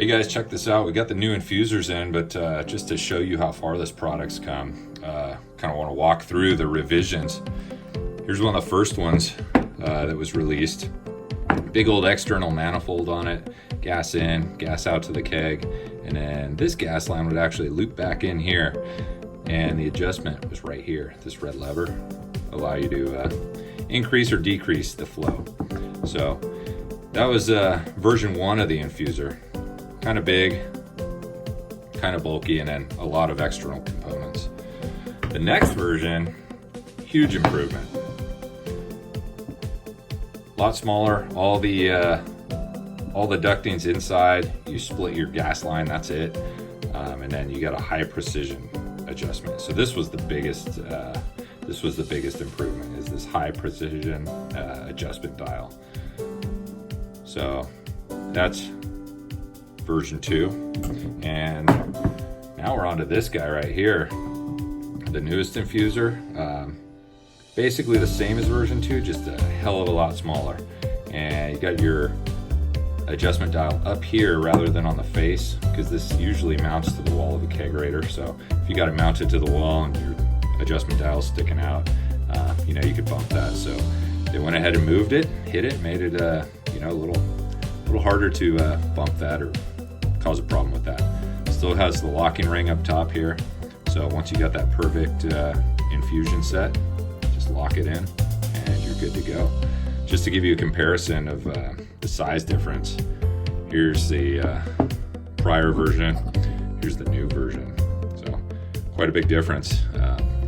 Hey guys, check this out. We got the new infusers in, but just to show you how far this product's come, kind of want to walk through the revisions. Here's one of the first ones that was released. Big old external manifold on it, gas in, gas out to the keg, and then this gas line would actually loop back in here, and the adjustment was right here. This red lever allow you to increase or decrease the flow. So that was version 1 of the infuser. Kind of big, kind of bulky, and then a lot of external components. The next version, huge improvement. A lot smaller, all the ducting's inside. You split your gas line, that's it. And then you got a high precision adjustment. So this was the biggest improvement, is this high precision adjustment dial. So that's version 2. And now we're on to this guy right here, the newest infuser. Basically the same as version 2, just a hell of a lot smaller. And you got your adjustment dial up here rather than on the face, because this usually mounts to the wall of a kegerator. So if you got it mounted to the wall and your adjustment dial sticking out, you could bump that. So they went ahead and moved it, hit it, made it a little harder to bump that or cause a problem with that. Still has the locking ring up top here. So once you got that perfect infusion set, just lock it in and you're good to go. Just to give you a comparison of the size difference, here's the prior version, here's the new version. So quite a big difference.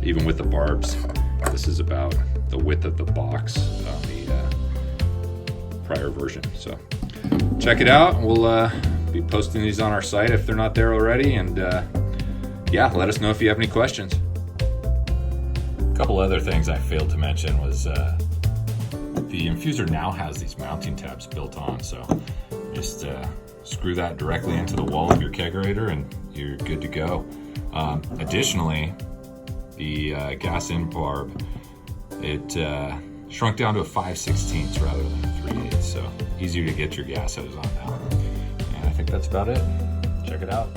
Even with the barbs, this is about the width of the box on the prior version. So check it out. We'll be posting these on our site if they're not there already. And yeah, let us know if you have any questions. A couple other things I failed to mention was the infuser now has these mounting tabs built on. So just screw that directly into the wall of your kegerator and you're good to go. Additionally, the gas in barb, it shrunk down to a 5/16 rather than a 3/8, so easier to get your gas hose on now. And I think that's about it. Check it out.